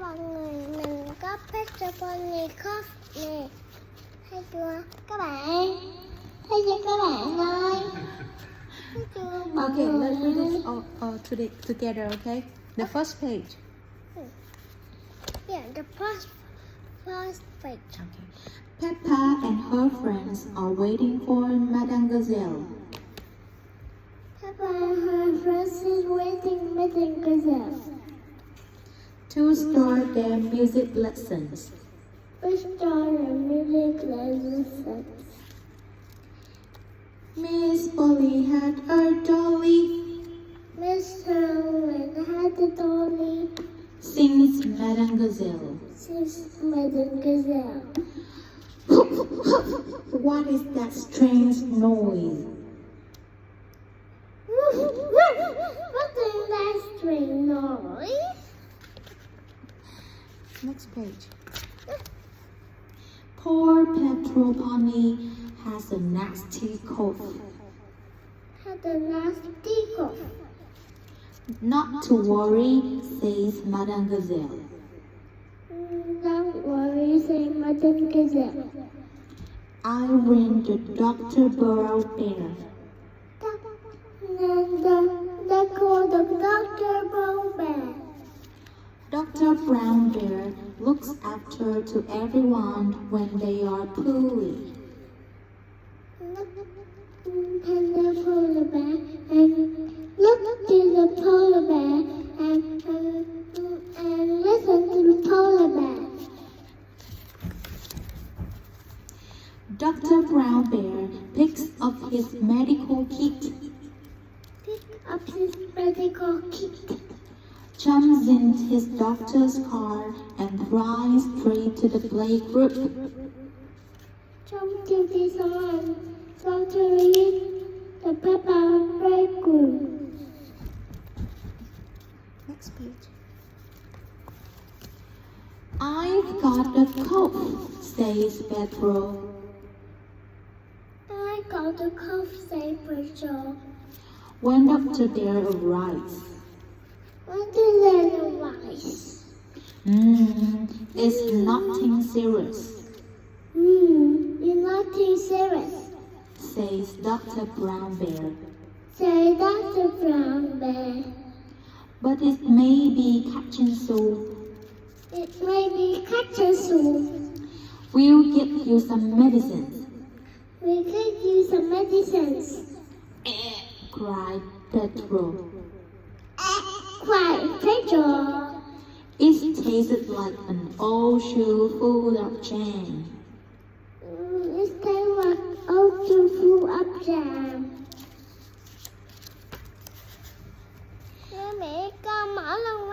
mọi người, mình có Pedro Pony khóc nè. Thấy chưa các bạn? Thấy chưa các bạn ơi? Thấy chưa? Okay, let's read it all together, okay? The first page. Yeah, the first page. Okay. Peppa and her friends are waiting for Madame Gazelle. Peppa and her friends is waiting Madame Gazelle To start their music lessons. to start a music lesson. Miss Polly had a dolly, Miss Helen had a dolly, sings Madame Gazelle. says Madame Gazelle. What is that strange noise? What is that strange noise? Next page. Poor Pedro Pony has a nasty cough. Had a nasty cough. Not to worry, says Madame Gazelle. Don't worry, said Madame Gazelle. I'll ring the Dr. Burrow Bear. They called the Dr. Brown Bear. Dr. Brown Bear looks after to everyone when they are poorly. And the polar bear and look to the polar bear and listen to the polar bear. Dr. Brown Bear picks up his medical kit, Pick up his medical kit. jumps in his doctor's car, and rides straight to the playgroup. Jump to this on. Dr. Reed, the Peppa Playground. Next page. I've got a cough, says Pedro. I got a cough, said Pedro. When Dr. Bear arrives. What is that advice? It's nothing serious, You're nothing serious, says Dr. Brown Bear. said Dr. Brown Bear. But it may be catching so. It may be catching soon. We'll get you some medicine, We could use some medicines. cried Pedro. Quiet, Pedro. It tasted like an old shoe full of jam. It's time like old to full up jam. Mẹ con mở lần